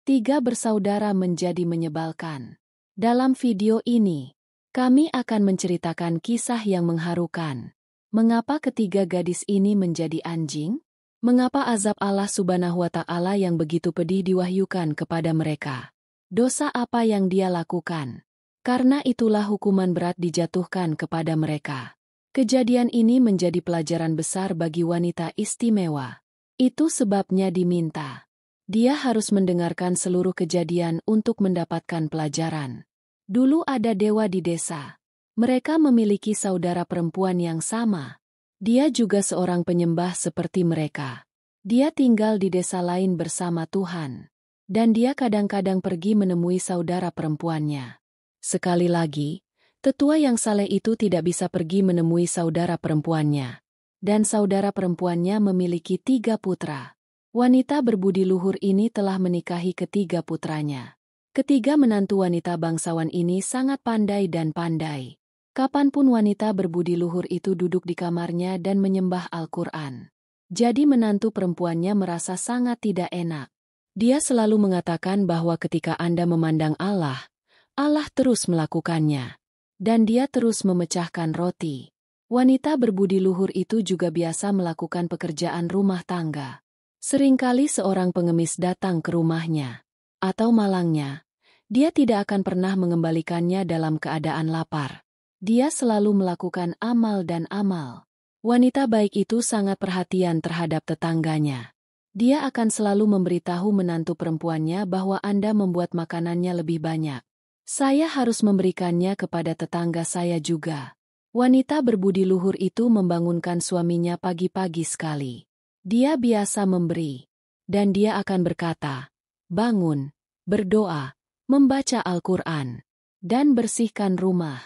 Tiga bersaudara menjadi menyebalkan. Dalam video ini, kami akan menceritakan kisah yang mengharukan. Mengapa ketiga gadis ini menjadi anjing? Mengapa azab Allah Subhanahu wa Ta'ala yang begitu pedih diwahyukan kepada mereka? Dosa apa yang dia lakukan? Karena itulah hukuman berat dijatuhkan kepada mereka. Kejadian ini menjadi pelajaran besar bagi wanita istimewa. Itu sebabnya diminta. Dia harus mendengarkan seluruh kejadian untuk mendapatkan pelajaran. Dulu ada dewa di desa. Mereka memiliki saudara perempuan yang sama. Dia juga seorang penyembah seperti mereka. Dia tinggal di desa lain bersama Tuhan. Dan dia kadang-kadang pergi menemui saudara perempuannya. Sekali lagi, tetua yang saleh itu tidak bisa pergi menemui saudara perempuannya. Dan saudara perempuannya memiliki 3 putra. Wanita berbudi luhur ini telah menikahi ketiga putranya. Ketiga menantu wanita bangsawan ini sangat pandai dan pandai. Kapanpun wanita berbudi luhur itu duduk di kamarnya dan menyembah Al-Quran. Jadi menantu perempuannya merasa sangat tidak enak. Dia selalu mengatakan bahwa ketika Anda memandang Allah, Allah terus melakukannya. Dan dia terus memecahkan roti. Wanita berbudi luhur itu juga biasa melakukan pekerjaan rumah tangga. Seringkali seorang pengemis datang ke rumahnya. Atau malangnya, dia tidak akan pernah mengembalikannya dalam keadaan lapar. Dia selalu melakukan amal dan amal. Wanita baik itu sangat perhatian terhadap tetangganya. Dia akan selalu memberitahu menantu perempuannya bahwa Anda membuat makanannya lebih banyak. Saya harus memberikannya kepada tetangga saya juga. Wanita berbudi luhur itu membangunkan suaminya pagi-pagi sekali. Dia biasa memberi. Dan dia akan berkata, bangun, berdoa, membaca Al-Quran, dan bersihkan rumah.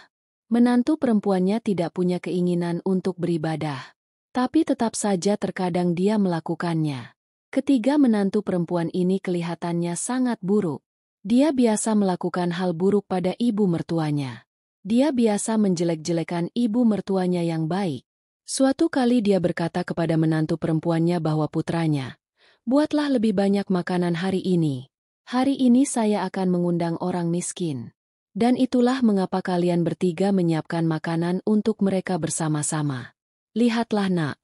Menantu perempuannya tidak punya keinginan untuk beribadah. Tapi tetap saja terkadang dia melakukannya. Ketiga menantu perempuan ini kelihatannya sangat buruk. Dia biasa melakukan hal buruk pada ibu mertuanya. Dia biasa menjelek-jelekan ibu mertuanya yang baik. Suatu kali dia berkata kepada menantu perempuannya bahwa putranya, buatlah lebih banyak makanan hari ini. Hari ini saya akan mengundang orang miskin. Dan itulah mengapa kalian bertiga menyiapkan makanan untuk mereka bersama-sama. Lihatlah nak,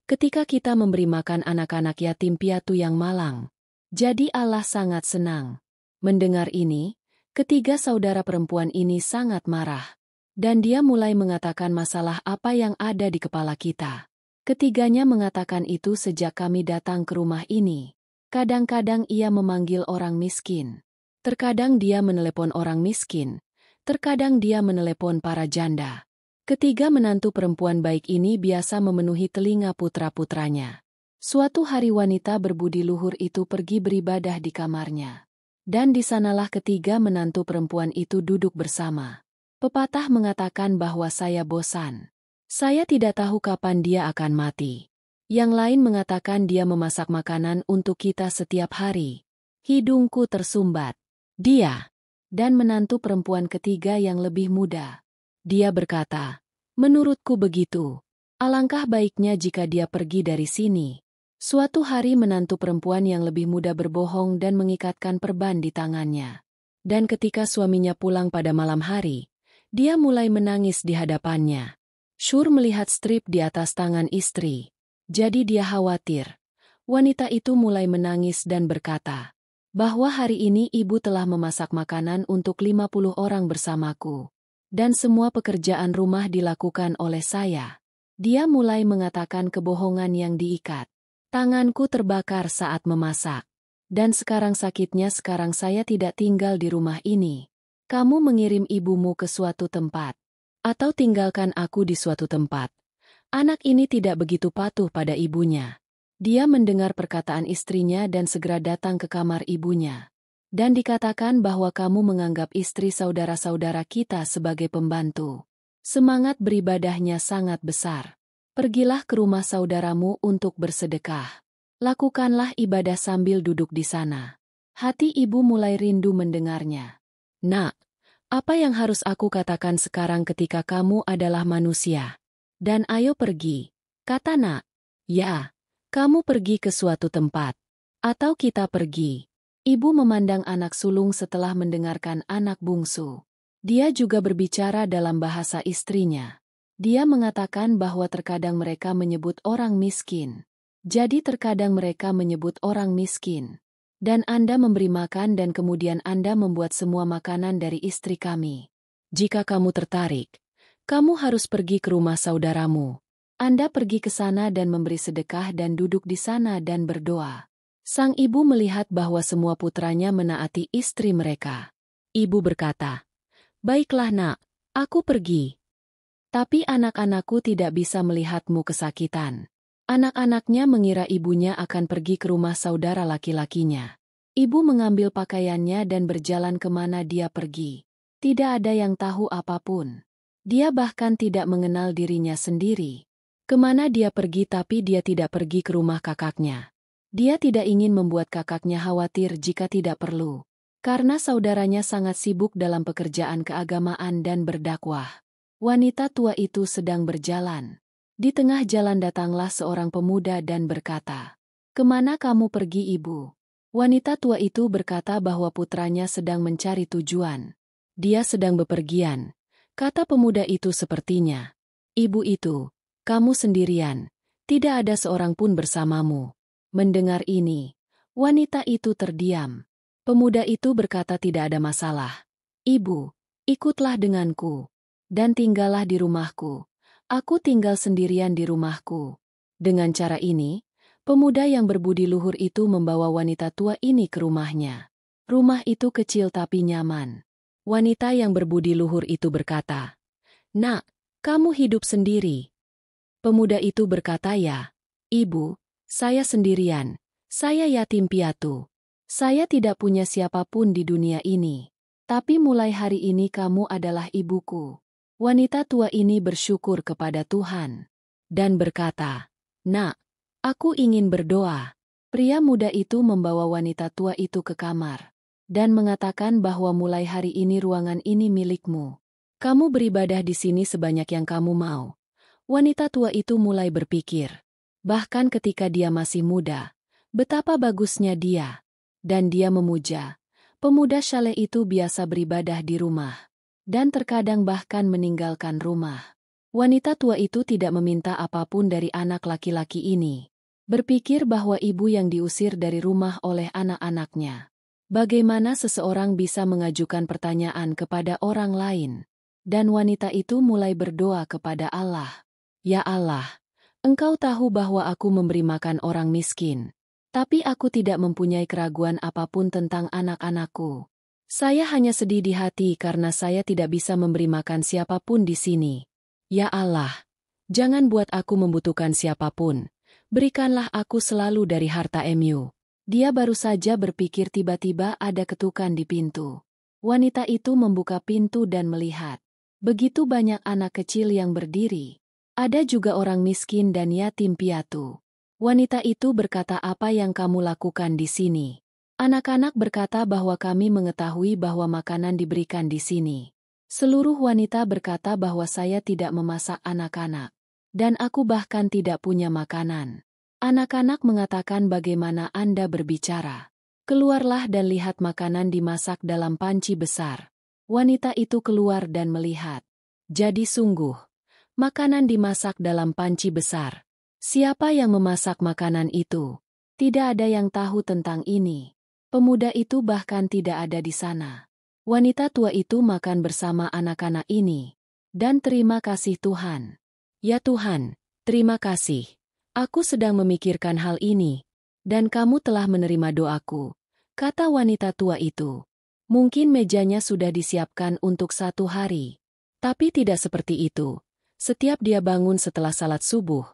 ketika kita memberi makan anak-anak yatim piatu yang malang, jadi Allah sangat senang. Mendengar ini, ketiga saudara perempuan ini sangat marah. Dan dia mulai mengatakan masalah apa yang ada di kepala kita. Ketiganya mengatakan itu sejak kami datang ke rumah ini. Kadang-kadang ia memanggil orang miskin. Terkadang dia menelepon orang miskin. Terkadang dia menelepon para janda. Ketiga menantu perempuan baik ini biasa memenuhi telinga putra-putranya. Suatu hari wanita berbudi luhur itu pergi beribadah di kamarnya. Dan di sanalah ketiga menantu perempuan itu duduk bersama. Pepatah mengatakan bahwa saya bosan. Saya tidak tahu kapan dia akan mati. Yang lain mengatakan dia memasak makanan untuk kita setiap hari. Hidungku tersumbat. Dia. Dan menantu perempuan ketiga yang lebih muda. Dia berkata, menurutku begitu. Alangkah baiknya jika dia pergi dari sini. Suatu hari menantu perempuan yang lebih muda berbohong dan mengikatkan perban di tangannya. Dan ketika suaminya pulang pada malam hari, dia mulai menangis di hadapannya. Syur melihat strip di atas tangan istri. Jadi dia khawatir. Wanita itu mulai menangis dan berkata, bahwa hari ini ibu telah memasak makanan untuk 50 orang bersamaku. Dan semua pekerjaan rumah dilakukan oleh saya. Dia mulai mengatakan kebohongan yang diikat. Tanganku terbakar saat memasak. Dan sekarang sakitnya sekarang saya tidak tinggal di rumah ini. Kamu mengirim ibumu ke suatu tempat. Atau tinggalkan aku di suatu tempat. Anak ini tidak begitu patuh pada ibunya. Dia mendengar perkataan istrinya dan segera datang ke kamar ibunya. Dan dikatakan bahwa kamu menganggap istri saudara-saudara kita sebagai pembantu. Semangat beribadahnya sangat besar. Pergilah ke rumah saudaramu untuk bersedekah. Lakukanlah ibadah sambil duduk di sana. Hati ibu mulai rindu mendengarnya. Nak, apa yang harus aku katakan sekarang ketika kamu adalah manusia? Dan ayo pergi, kata nak. Ya, kamu pergi ke suatu tempat. Atau kita pergi. Ibu memandang anak sulung setelah mendengarkan anak bungsu. Dia juga berbicara dalam bahasa istrinya. Dia mengatakan bahwa terkadang mereka menyebut orang miskin. Jadi terkadang mereka menyebut orang miskin. Dan Anda memberi makan dan kemudian Anda membuat semua makanan dari istri kami. Jika kamu tertarik, kamu harus pergi ke rumah saudaramu. Anda pergi ke sana dan memberi sedekah dan duduk di sana dan berdoa. Sang ibu melihat bahwa semua putranya menaati istri mereka. Ibu berkata, "Baiklah nak, aku pergi." Tapi anak-anakku tidak bisa melihatmu kesakitan. Anak-anaknya mengira ibunya akan pergi ke rumah saudara laki-lakinya. Ibu mengambil pakaiannya dan berjalan kemana dia pergi. Tidak ada yang tahu apapun. Dia bahkan tidak mengenal dirinya sendiri. Kemana dia pergi tapi dia tidak pergi ke rumah kakaknya. Dia tidak ingin membuat kakaknya khawatir jika tidak perlu. Karena saudaranya sangat sibuk dalam pekerjaan keagamaan dan berdakwah. Wanita tua itu sedang berjalan. Di tengah jalan datanglah seorang pemuda dan berkata, "Kemana kamu pergi, Ibu?" Wanita tua itu berkata bahwa putranya sedang mencari tujuan. Dia sedang bepergian, kata pemuda itu sepertinya. "Ibu itu, kamu sendirian, tidak ada seorang pun bersamamu." Mendengar ini, wanita itu terdiam. Pemuda itu berkata tidak ada masalah. "Ibu, ikutlah denganku. Dan tinggallah di rumahku. Aku tinggal sendirian di rumahku." Dengan cara ini, pemuda yang berbudi luhur itu membawa wanita tua ini ke rumahnya. Rumah itu kecil tapi nyaman. Wanita yang berbudi luhur itu berkata, "Nak, kamu hidup sendiri?" Pemuda itu berkata, "Ya, Ibu, saya sendirian. Saya yatim piatu. Saya tidak punya siapapun di dunia ini. Tapi mulai hari ini kamu adalah ibuku." Wanita tua ini bersyukur kepada Tuhan dan berkata, "Nak, aku ingin berdoa." Pria muda itu membawa wanita tua itu ke kamar dan mengatakan bahwa mulai hari ini ruangan ini milikmu. Kamu beribadah di sini sebanyak yang kamu mau. Wanita tua itu mulai berpikir, bahkan ketika dia masih muda, betapa bagusnya dia. Dan dia memuja. Pemuda syaleh itu biasa beribadah di rumah dan terkadang bahkan meninggalkan rumah. Wanita tua itu tidak meminta apapun dari anak laki-laki ini. Berpikir bahwa ibu yang diusir dari rumah oleh anak-anaknya. Bagaimana seseorang bisa mengajukan pertanyaan kepada orang lain? Dan wanita itu mulai berdoa kepada Allah. "Ya Allah, Engkau tahu bahwa aku memberi makan orang miskin. Tapi aku tidak mempunyai keraguan apapun tentang anak-anakku. Saya hanya sedih di hati karena saya tidak bisa memberi makan siapapun di sini. Ya Allah, jangan buat aku membutuhkan siapapun. Berikanlah aku selalu dari harta MU." Dia baru saja berpikir tiba-tiba ada ketukan di pintu. Wanita itu membuka pintu dan melihat. Begitu banyak anak kecil yang berdiri. Ada juga orang miskin dan yatim piatu. Wanita itu berkata, "Apa yang kamu lakukan di sini?" Anak-anak berkata bahwa kami mengetahui bahwa makanan diberikan di sini. Seluruh wanita berkata bahwa saya tidak memasak anak-anak. Dan aku bahkan tidak punya makanan. Anak-anak mengatakan, "Bagaimana Anda berbicara? Keluarlah dan lihat makanan dimasak dalam panci besar." Wanita itu keluar dan melihat. Jadi sungguh, makanan dimasak dalam panci besar. Siapa yang memasak makanan itu? Tidak ada yang tahu tentang ini. Pemuda itu bahkan tidak ada di sana. Wanita tua itu makan bersama anak-anak ini. Dan terima kasih Tuhan. Ya Tuhan, terima kasih. Aku sedang memikirkan hal ini. Dan kamu telah menerima doaku, kata wanita tua itu. Mungkin mejanya sudah disiapkan untuk 1 hari. Tapi tidak seperti itu. Setiap dia bangun setelah salat subuh,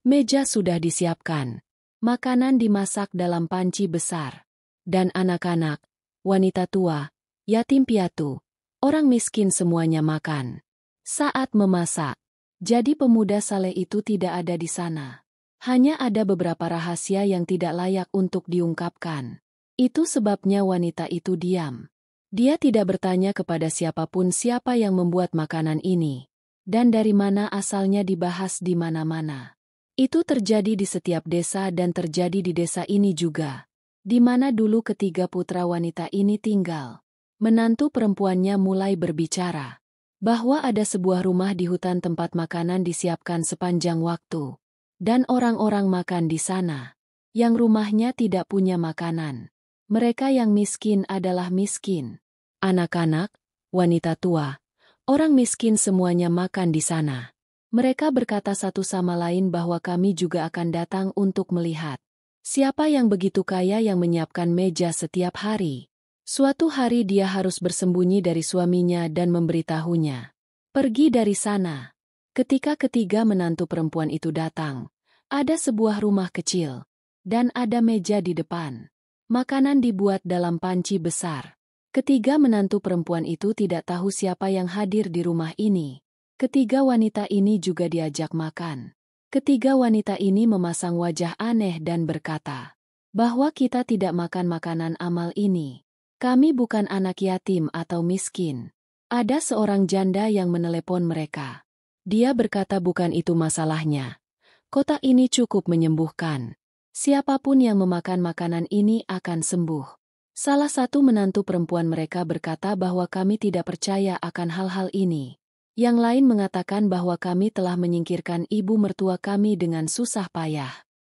meja sudah disiapkan. Makanan dimasak dalam panci besar. Dan anak-anak, wanita tua, yatim piatu, orang miskin semuanya makan. Saat memasak, jadi pemuda saleh itu tidak ada di sana. Hanya ada beberapa rahasia yang tidak layak untuk diungkapkan. Itu sebabnya wanita itu diam. Dia tidak bertanya kepada siapapun siapa yang membuat makanan ini. Dan dari mana asalnya dibahas di mana-mana. Itu terjadi di setiap desa dan terjadi di desa ini juga. di mana dulu ketiga putra wanita ini tinggal. Menantu perempuannya mulai berbicara bahwa ada sebuah rumah di hutan tempat makanan disiapkan sepanjang waktu. Dan orang-orang makan di sana, yang rumahnya tidak punya makanan. Mereka yang miskin adalah miskin. Anak-anak, wanita tua, orang miskin semuanya makan di sana. Mereka berkata satu sama lain bahwa kami juga akan datang untuk melihat. Siapa yang begitu kaya yang menyiapkan meja setiap hari? Suatu hari dia harus bersembunyi dari suaminya dan memberitahunya. Pergi dari sana. Ketika ketiga menantu perempuan itu datang, ada sebuah rumah kecil, dan ada meja di depan. Makanan dibuat dalam panci besar. Ketiga menantu perempuan itu tidak tahu siapa yang hadir di rumah ini. Ketiga wanita ini juga diajak makan. Ketiga wanita ini memasang wajah aneh dan berkata bahwa kita tidak makan makanan amal ini. Kami bukan anak yatim atau miskin. Ada seorang janda yang menelepon mereka. Dia berkata bukan itu masalahnya. Kota ini cukup menyembuhkan. Siapapun yang memakan makanan ini akan sembuh. Salah satu menantu perempuan mereka berkata bahwa kami tidak percaya akan hal-hal ini. Yang lain mengatakan bahwa kami telah menyingkirkan ibu mertua kami dengan susah payah.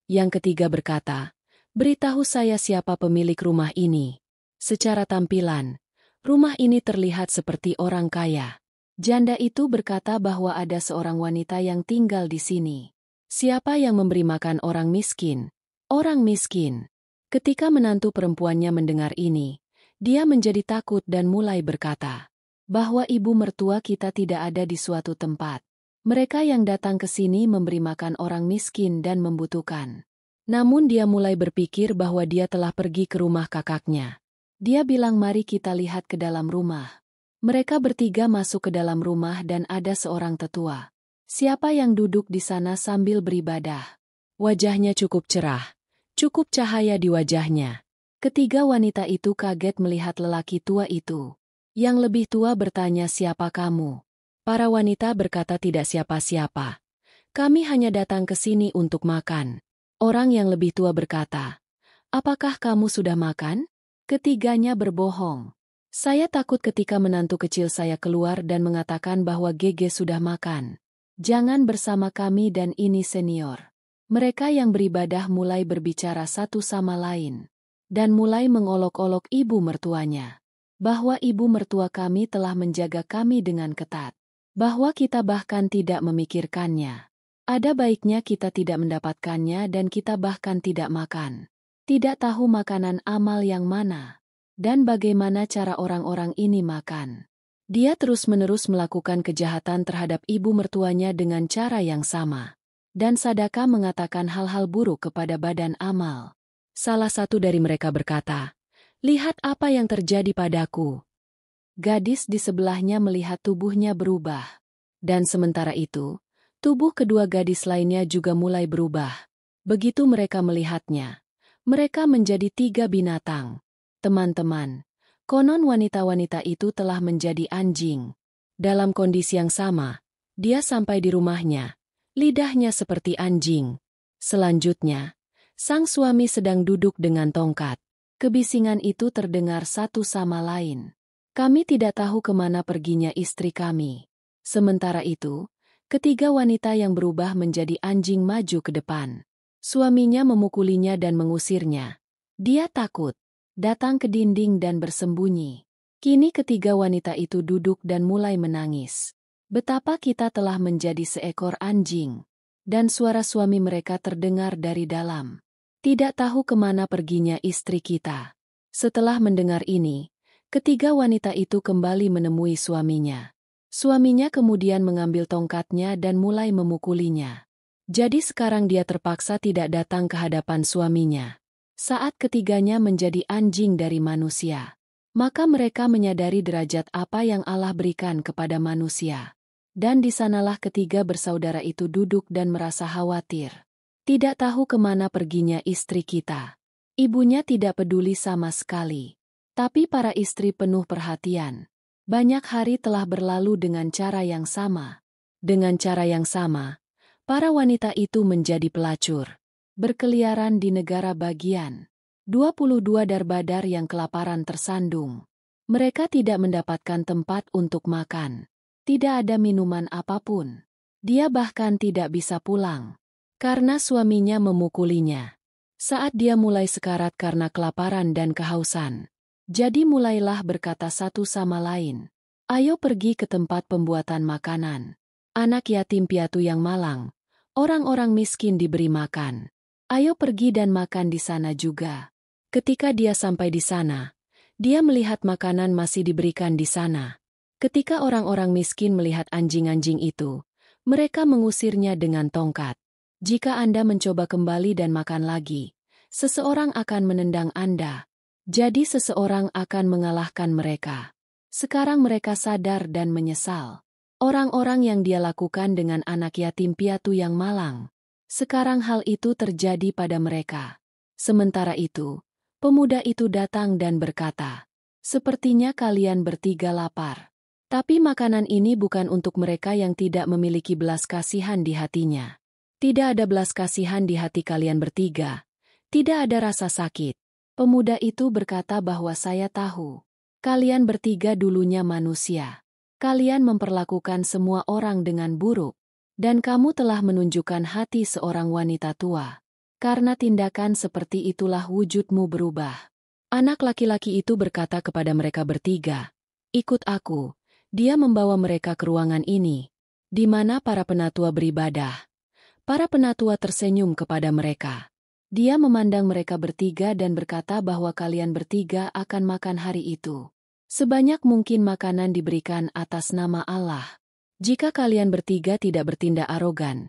Yang ketiga berkata, beritahu saya siapa pemilik rumah ini. Secara tampilan, rumah ini terlihat seperti orang kaya. Janda itu berkata bahwa ada seorang wanita yang tinggal di sini. Siapa yang memberi makan orang miskin? Orang miskin. Ketika menantu perempuannya mendengar ini, dia menjadi takut dan mulai berkata bahwa ibu mertua kita tidak ada di suatu tempat. Mereka yang datang ke sini memberi makan orang miskin dan membutuhkan. Namun dia mulai berpikir bahwa dia telah pergi ke rumah kakaknya. Dia bilang mari kita lihat ke dalam rumah. Mereka bertiga masuk ke dalam rumah dan ada seorang tetua. Siapa yang duduk di sana sambil beribadah? Wajahnya cukup cerah. Cukup cahaya di wajahnya. Ketiga wanita itu kaget melihat lelaki tua itu. Yang lebih tua bertanya siapa kamu? Para wanita berkata tidak siapa-siapa. Kami hanya datang ke sini untuk makan. Orang yang lebih tua berkata, apakah kamu sudah makan? Ketiganya berbohong. Saya takut ketika menantu kecil saya keluar dan mengatakan bahwa Gege sudah makan. Jangan bersama kami dan ini senior. Mereka yang beribadah mulai berbicara satu sama lain. Dan mulai mengolok-olok ibu mertuanya. Bahwa ibu mertua kami telah menjaga kami dengan ketat. Bahwa kita bahkan tidak memikirkannya. Ada baiknya kita tidak mendapatkannya dan kita bahkan tidak makan. Tidak tahu makanan amal yang mana. Dan bagaimana cara orang-orang ini makan. Dia terus-menerus melakukan kejahatan terhadap ibu mertuanya dengan cara yang sama. Dan Sadaka mengatakan hal-hal buruk kepada badan amal. Salah satu dari mereka berkata, lihat apa yang terjadi padaku. Gadis di sebelahnya melihat tubuhnya berubah. Dan sementara itu, tubuh kedua gadis lainnya juga mulai berubah. Begitu mereka melihatnya, mereka menjadi tiga binatang. Teman-teman, konon wanita-wanita itu telah menjadi anjing. Dalam kondisi yang sama, dia sampai di rumahnya. Lidahnya seperti anjing. Selanjutnya, sang suami sedang duduk dengan tongkat. Kebisingan itu terdengar satu sama lain. Kami tidak tahu kemana perginya istri kami. Sementara itu, ketiga wanita yang berubah menjadi anjing maju ke depan. Suaminya memukulinya dan mengusirnya. Dia takut, datang ke dinding dan bersembunyi. Kini ketiga wanita itu duduk dan mulai menangis. Betapa kita telah menjadi seekor anjing. Dan suara suami mereka terdengar dari dalam. Tidak tahu kemana perginya istri kita. Setelah mendengar ini, ketiga wanita itu kembali menemui suaminya. Suaminya kemudian mengambil tongkatnya dan mulai memukulinya. Jadi sekarang dia terpaksa tidak datang ke hadapan suaminya. Saat ketiganya menjadi anjing dari manusia, maka mereka menyadari derajat apa yang Allah berikan kepada manusia. Dan di sanalah ketiga bersaudara itu duduk dan merasa khawatir. Tidak tahu kemana perginya istri kita. Ibunya tidak peduli sama sekali. Tapi para istri penuh perhatian. Banyak hari telah berlalu dengan cara yang sama. Dengan cara yang sama, para wanita itu menjadi pelacur. Berkeliaran di negara bagian. 22 darbadar yang kelaparan tersandung. Mereka tidak mendapatkan tempat untuk makan. Tidak ada minuman apapun. Dia bahkan tidak bisa pulang. Karena suaminya memukulinya. Saat dia mulai sekarat karena kelaparan dan kehausan. Jadi mulailah berkata satu sama lain. Ayo pergi ke tempat pembuatan makanan. Anak yatim piatu yang malang. Orang-orang miskin diberi makan. Ayo pergi dan makan di sana juga. Ketika dia sampai di sana, dia melihat makanan masih diberikan di sana. Ketika orang-orang miskin melihat anjing-anjing itu, mereka mengusirnya dengan tongkat. Jika Anda mencoba kembali dan makan lagi, seseorang akan menendang Anda. Jadi seseorang akan mengalahkan mereka. Sekarang mereka sadar dan menyesal. Orang-orang yang dia lakukan dengan anak yatim piatu yang malang. Sekarang hal itu terjadi pada mereka. Sementara itu, pemuda itu datang dan berkata, "Sepertinya kalian bertiga lapar. Tapi makanan ini bukan untuk mereka yang tidak memiliki belas kasihan di hatinya. Tidak ada belas kasihan di hati kalian bertiga. Tidak ada rasa sakit." Pemuda itu berkata bahwa saya tahu. Kalian bertiga dulunya manusia. Kalian memperlakukan semua orang dengan buruk. Dan kamu telah menunjukkan hati seorang wanita tua. Karena tindakan seperti itulah wujudmu berubah. Anak laki-laki itu berkata kepada mereka bertiga, "Ikut aku." Dia membawa mereka ke ruangan ini, di mana para penatua beribadah. Para penatua tersenyum kepada mereka. Dia memandang mereka bertiga dan berkata bahwa kalian bertiga akan makan hari itu. Sebanyak mungkin makanan diberikan atas nama Allah. Jika kalian bertiga tidak bertindak arogan,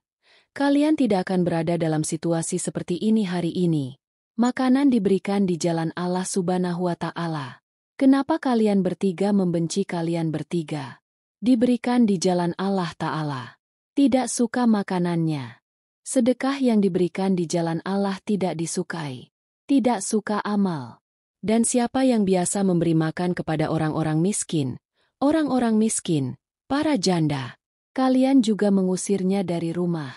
kalian tidak akan berada dalam situasi seperti ini hari ini. Makanan diberikan di jalan Allah Subhanahu wa Ta'ala. Kenapa kalian bertiga membenci kalian bertiga? Diberikan di jalan Allah Ta'ala. Tidak suka makanannya. Sedekah yang diberikan di jalan Allah tidak disukai. Tidak suka amal. Dan siapa yang biasa memberi makan kepada orang-orang miskin, para janda, kalian juga mengusirnya dari rumah.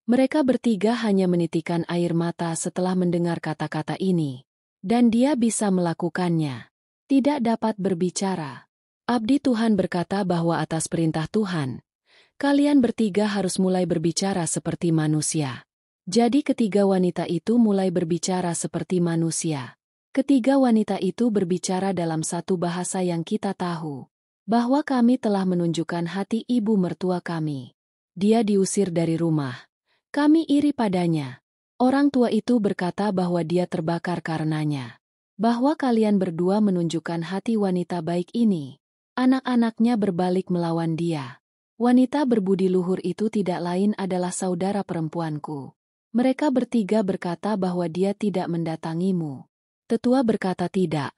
Mereka bertiga hanya menitikan air mata setelah mendengar kata-kata ini. Dan dia bisa melakukannya. Tidak dapat berbicara. Abdi Tuhan berkata bahwa atas perintah Tuhan, kalian bertiga harus mulai berbicara seperti manusia. Jadi ketiga wanita itu mulai berbicara seperti manusia. Ketiga wanita itu berbicara dalam satu bahasa yang kita tahu. Bahwa kami telah menunjukkan hati ibu mertua kami. Dia diusir dari rumah. Kami iri padanya. Orang tua itu berkata bahwa dia terbakar karenanya. Bahwa kalian berdua menunjukkan hati wanita baik ini. Anak-anaknya berbalik melawan dia. Wanita berbudi luhur itu tidak lain adalah saudara perempuanku. Mereka bertiga berkata bahwa dia tidak mendatangimu. Tetua berkata tidak.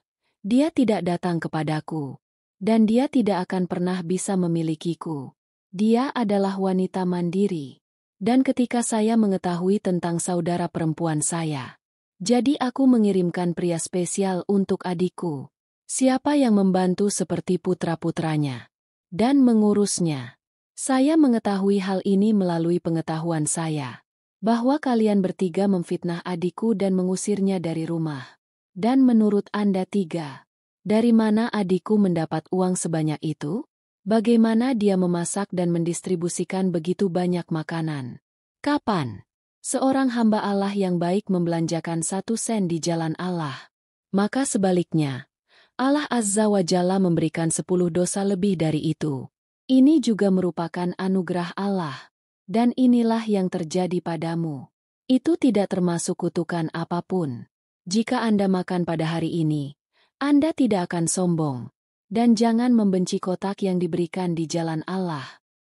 Dia tidak datang kepadaku. Dan dia tidak akan pernah bisa memilikiku. Dia adalah wanita mandiri. Dan ketika saya mengetahui tentang saudara perempuan saya, jadi aku mengirimkan pria spesial untuk adikku. Siapa yang membantu seperti putra-putranya. Dan mengurusnya. Saya mengetahui hal ini melalui pengetahuan saya. Bahwa kalian bertiga memfitnah adikku dan mengusirnya dari rumah. Dan menurut Anda tiga, dari mana adikku mendapat uang sebanyak itu? Bagaimana dia memasak dan mendistribusikan begitu banyak makanan? Kapan seorang hamba Allah yang baik membelanjakan 1 sen di jalan Allah? Maka sebaliknya, Allah Azza wa Jalla memberikan 10 dosa lebih dari itu. Ini juga merupakan anugerah Allah. Dan inilah yang terjadi padamu. Itu tidak termasuk kutukan apapun. Jika Anda makan pada hari ini, Anda tidak akan sombong. Dan jangan membenci kotak yang diberikan di jalan Allah.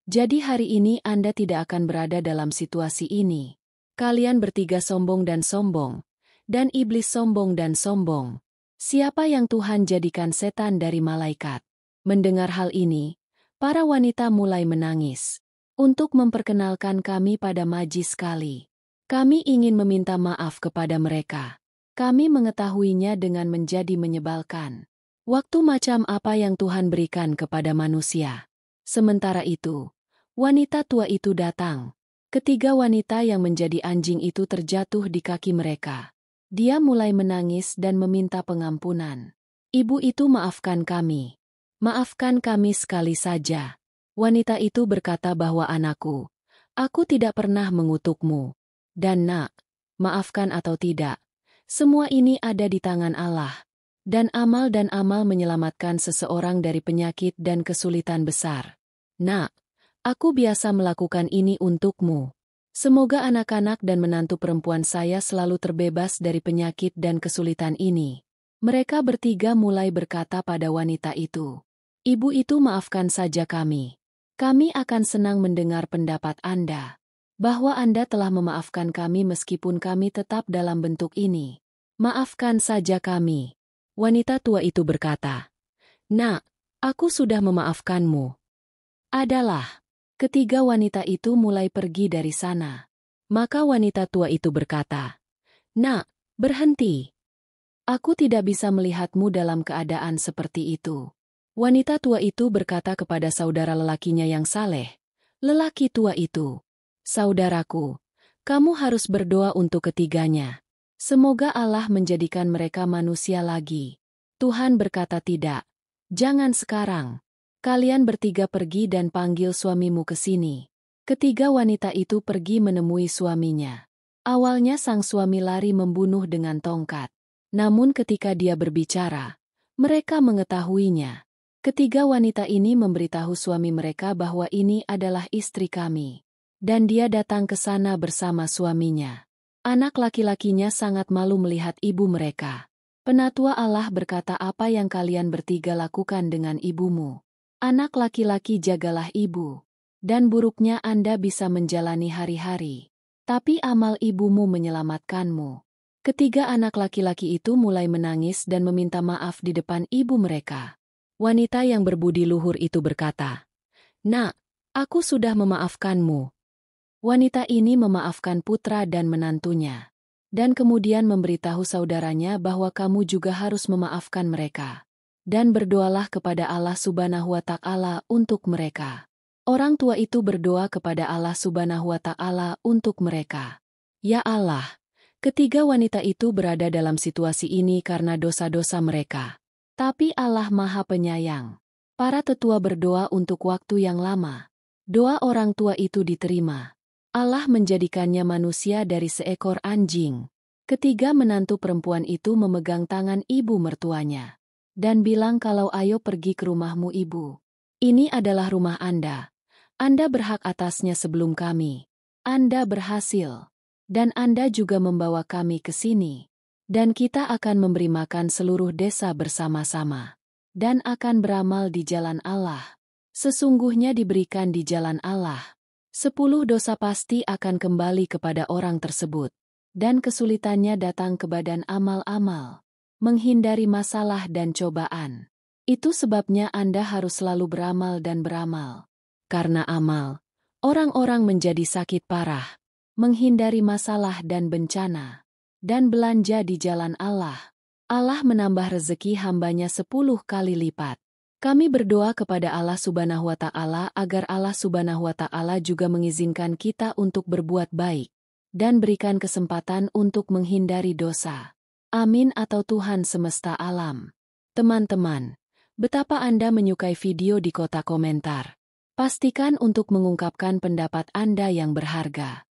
Jadi hari ini Anda tidak akan berada dalam situasi ini. Kalian bertiga sombong. Dan iblis sombong. Siapa yang Tuhan jadikan setan dari malaikat? Mendengar hal ini, para wanita mulai menangis. Untuk memperkenalkan kami pada majlis sekali. Kami ingin meminta maaf kepada mereka. Kami mengetahuinya dengan menjadi menyebalkan. Waktu macam apa yang Tuhan berikan kepada manusia. Sementara itu, wanita tua itu datang. Ketiga wanita yang menjadi anjing itu terjatuh di kaki mereka. Dia mulai menangis dan meminta pengampunan. Ibu itu maafkan kami. Maafkan kami sekali saja. Wanita itu berkata bahwa anakku, aku tidak pernah mengutukmu. Dan nak, maafkan atau tidak, semua ini ada di tangan Allah. Dan amal menyelamatkan seseorang dari penyakit dan kesulitan besar. Nak, aku biasa melakukan ini untukmu. Semoga anak-anak dan menantu perempuan saya selalu terbebas dari penyakit dan kesulitan ini. Mereka bertiga mulai berkata pada wanita itu, Ibu itu maafkan saja kami. Kami akan senang mendengar pendapat Anda. Bahwa Anda telah memaafkan kami meskipun kami tetap dalam bentuk ini. Maafkan saja kami. Wanita tua itu berkata, Nak, aku sudah memaafkanmu. Adalah. Ketiga wanita itu mulai pergi dari sana. Maka wanita tua itu berkata, Nak, berhenti. Aku tidak bisa melihatmu dalam keadaan seperti itu. Wanita tua itu berkata kepada saudara lelakinya yang saleh, lelaki tua itu, Saudaraku, kamu harus berdoa untuk ketiganya. Semoga Allah menjadikan mereka manusia lagi. Tuhan berkata tidak. Jangan sekarang. Kalian bertiga pergi dan panggil suamimu ke sini. Ketiga wanita itu pergi menemui suaminya. Awalnya sang suami lari membunuh dengan tongkat. Namun ketika dia berbicara, mereka mengetahuinya. Ketiga wanita ini memberitahu suami mereka bahwa ini adalah istri kami. Dan dia datang ke sana bersama suaminya. Anak laki-lakinya sangat malu melihat ibu mereka. Penatua Allah berkata, apa yang kalian bertiga lakukan dengan ibumu? Anak laki-laki, jagalah ibu. Dan buruknya Anda bisa menjalani hari-hari. Tapi amal ibumu menyelamatkanmu. Ketiga anak laki-laki itu mulai menangis dan meminta maaf di depan ibu mereka. Wanita yang berbudi luhur itu berkata, Nak, aku sudah memaafkanmu. Wanita ini memaafkan putra dan menantunya. Dan kemudian memberitahu saudaranya bahwa kamu juga harus memaafkan mereka. Dan berdoalah kepada Allah Subhanahu wa Ta'ala untuk mereka. Orang tua itu berdoa kepada Allah Subhanahu wa Ta'ala untuk mereka. Ya Allah, ketiga wanita itu berada dalam situasi ini karena dosa-dosa mereka. Tapi Allah Maha Penyayang. Para tetua berdoa untuk waktu yang lama. Doa orang tua itu diterima. Allah menjadikannya manusia dari seekor anjing. Ketiga menantu perempuan itu memegang tangan ibu mertuanya. Dan bilang kalau ayo pergi ke rumahmu ibu. Ini adalah rumah Anda. Anda berhak atasnya sebelum kami. Anda berhasil. Dan Anda juga membawa kami ke sini. Dan kita akan memberi makan seluruh desa bersama-sama. Dan akan beramal di jalan Allah. Sesungguhnya diberikan di jalan Allah. 10 dosa pasti akan kembali kepada orang tersebut. Dan kesulitannya datang ke badan amal-amal. Menghindari masalah dan cobaan. Itu sebabnya Anda harus selalu beramal dan beramal. Karena amal, orang-orang menjadi sakit parah. Menghindari masalah dan bencana. Dan belanja di jalan Allah. Allah menambah rezeki hambanya 10 kali lipat. Kami berdoa kepada Allah Subhanahu wa Ta'ala agar Allah Subhanahu wa Ta'ala juga mengizinkan kita untuk berbuat baik. Dan berikan kesempatan untuk menghindari dosa. Amin atau Tuhan semesta alam. Teman-teman, betapa Anda menyukai video di kotak komentar. Pastikan untuk mengungkapkan pendapat Anda yang berharga.